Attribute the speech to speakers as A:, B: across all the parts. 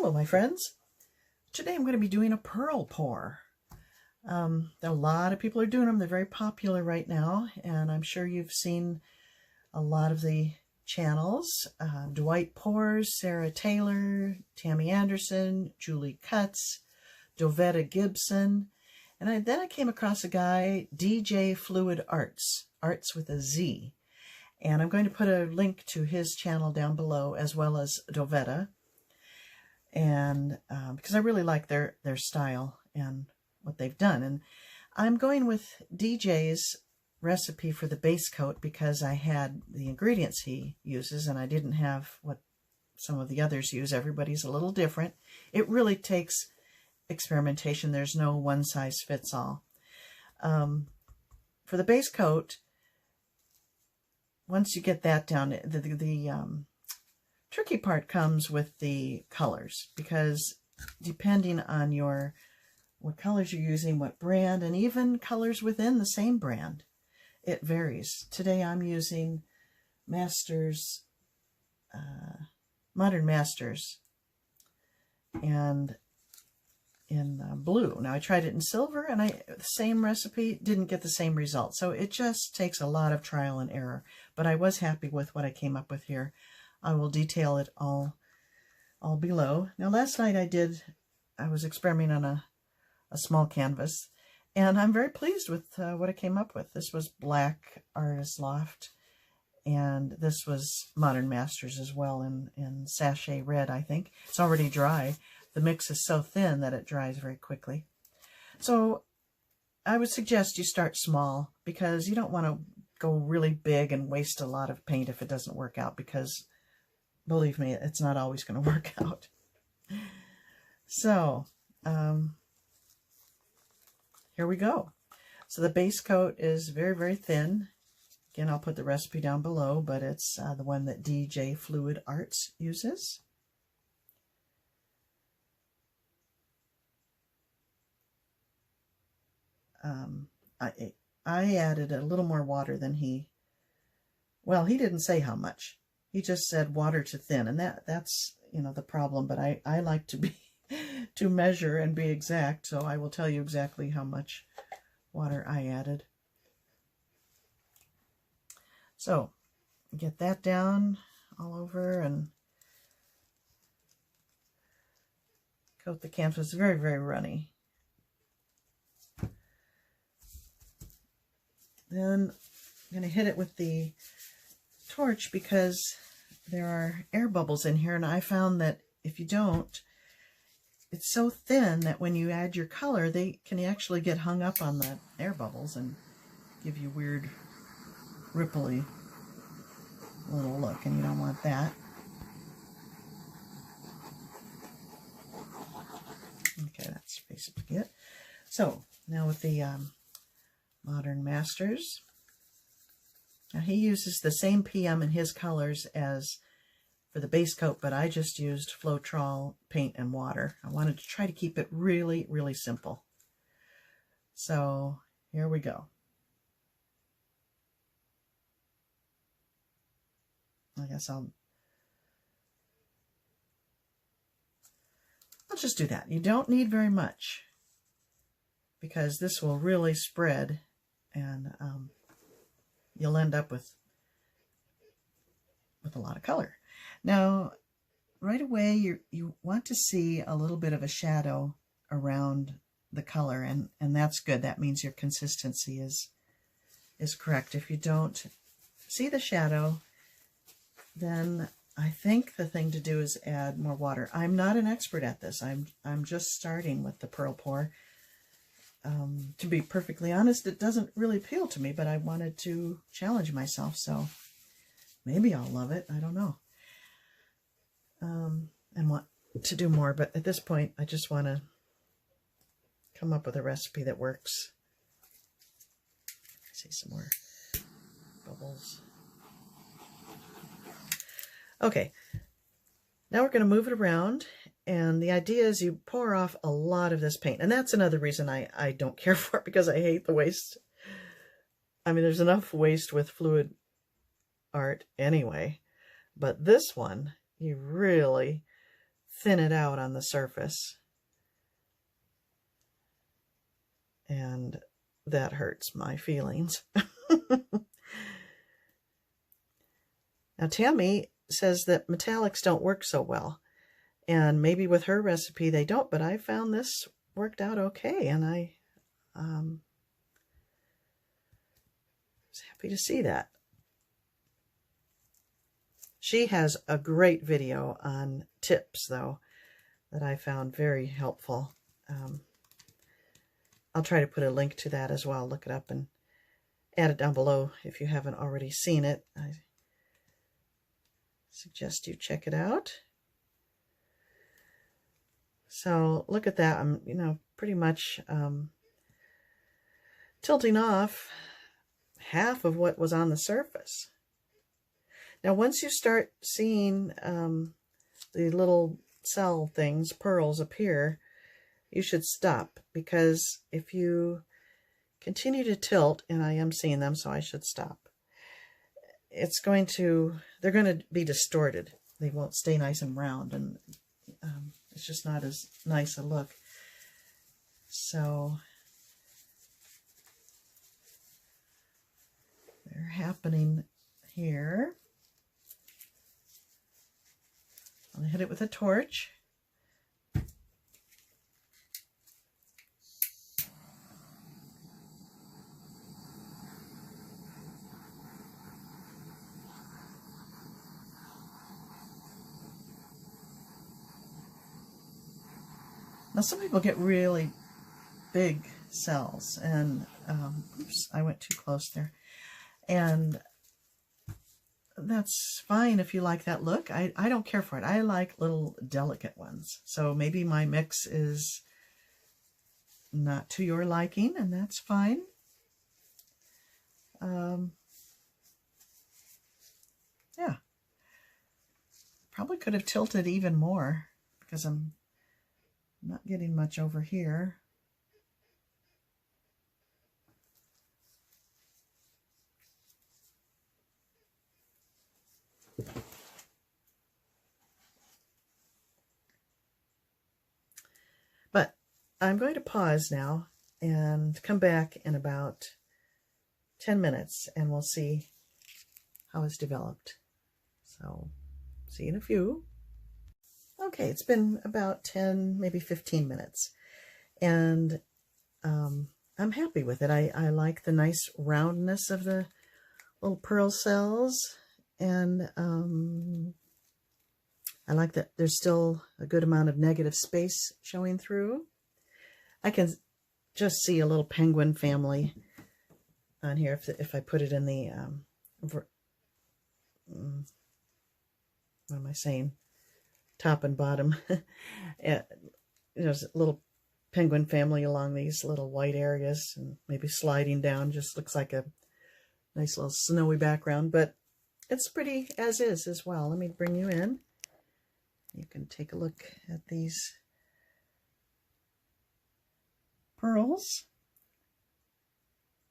A: Hello, my friends. Today I'm going to be doing a pearl pour. A lot of people are doing them. They're very popular right now, and I'm sure you've seen a lot of the channels. Dwight Pours, Sarah Taylor, Tammy Anderson, Julie Cutts, Dovetta Gibson, and then I came across a guy, DJFluidArtz, Arts with a Z. And I'm going to put a link to his channel down below, as well as Dovetta. And because I really like their style and what they've done. And I'm going with DJ's recipe for the base coat because I had the ingredients he uses and I didn't have what some of the others use. Everybody's a little different. It really takes experimentation. There's no one size fits all. For the base coat, once you get that down, the tricky part comes with the colors, because depending on what colors you're using, what brand, and even colors within the same brand, it varies. Today I'm using Masters, Modern Masters, and in blue. Now I tried it in silver, and the same recipe didn't get the same result. So it just takes a lot of trial and error. But I was happy with what I came up with here. I will detail it all below. Now last night I was experimenting on a small canvas, and I'm very pleased with what I came up with. This was Black Artist Loft, and this was Modern Masters as well in Sachet Red, I think. It's already dry. The mix is so thin that it dries very quickly. So I would suggest you start small, because you don't want to go really big and waste a lot of paint if it doesn't work out, because believe me, it's not always going to work out. So here we go. So the base coat is very, very thin. Again, I'll put the recipe down below, but it's the one that DJFluidArtz uses. I added a little more water than he didn't say how much. He just said water to thin, and that's the problem, but I like to measure and be exact, so I will tell you exactly how much water I added. So get that down all over and coat the canvas. Very, very runny. Then I'm going to hit it with the torch, because there are air bubbles in here, and I found that if you don't, it's so thin that when you add your color, they can actually get hung up on the air bubbles and give you weird ripply little look, and you don't want that. Okay, that's basically it. So now with the Modern Masters. Now he uses the same PM in his colors as for the base coat, but I just used Floetrol paint and water. I wanted to try to keep it really, really simple. So here we go. I guess I'll just do that. You don't need very much, because this will really spread, and you'll end up with a lot of color. Now, right away, you want to see a little bit of a shadow around the color, and that's good. That means your consistency is correct. If you don't see the shadow, then I think the thing to do is add more water. I'm not an expert at this. I'm just starting with the pearl pour. To be perfectly honest, it doesn't really appeal to me, but I wanted to challenge myself, so maybe I'll love it. I don't know. And want to do more, but at this point, I just want to come up with a recipe that works. I see some more bubbles. Okay, now we're going to move it around. And the idea is you pour off a lot of this paint. And that's another reason I don't care for it, because I hate the waste. I mean, there's enough waste with fluid art anyway. But this one, you really thin it out on the surface. And that hurts my feelings. Now, Tammy says that metallics don't work so well. And maybe with her recipe they don't, but I found this worked out okay. And I was happy to see that. She has a great video on tips, though, that I found very helpful. I'll try to put a link to that as well. Look it up and add it down below if you haven't already seen it. I suggest you check it out. So look at that. I'm, pretty much tilting off half of what was on the surface. Now, once you start seeing the little cell things, pearls, appear, you should stop, because if you continue to tilt, and I am seeing them, so I should stop, they're going to be distorted. They won't stay nice and round, and it's just not as nice a look. So they're happening here. I'm going to hit it with a torch. Now, some people get really big cells, and oops, I went too close there. And that's fine if you like that look. I don't care for it. I like little delicate ones. So maybe my mix is not to your liking, and that's fine. Yeah. Probably could have tilted even more, because I'm not getting much over here. But I'm going to pause now and come back in about 10 minutes, and we'll see how it's developed. So, see you in a few. Okay, it's been about 10, maybe 15 minutes, and I'm happy with it. I like the nice roundness of the little pearl cells, and I like that there's still a good amount of negative space showing through. I can just see a little penguin family on here if I put it in the, what am I saying? Top and bottom. There's a little penguin family along these little white areas, and maybe sliding down. Just looks like a nice little snowy background, but it's pretty as is as well. Let me bring you in. You can take a look at these pearls.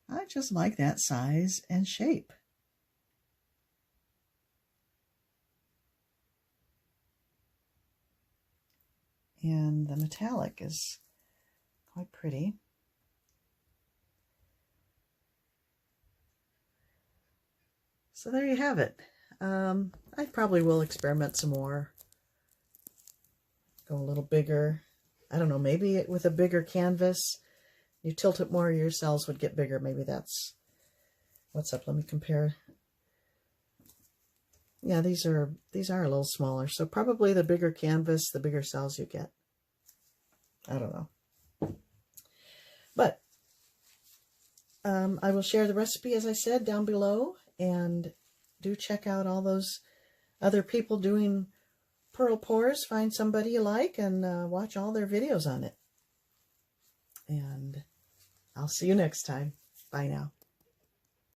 A: I just like that size and shape. And the metallic is quite pretty. So there you have it. I probably will experiment some more. Go a little bigger. I don't know, maybe with a bigger canvas, you tilt it more, your cells would get bigger. Maybe that's what's up. Let me compare. Yeah, these are a little smaller. So probably the bigger canvas, the bigger cells you get. I don't know. But I will share the recipe, as I said, down below. And do check out all those other people doing pearl pours. Find somebody you like and watch all their videos on it. And I'll see you next time. Bye now.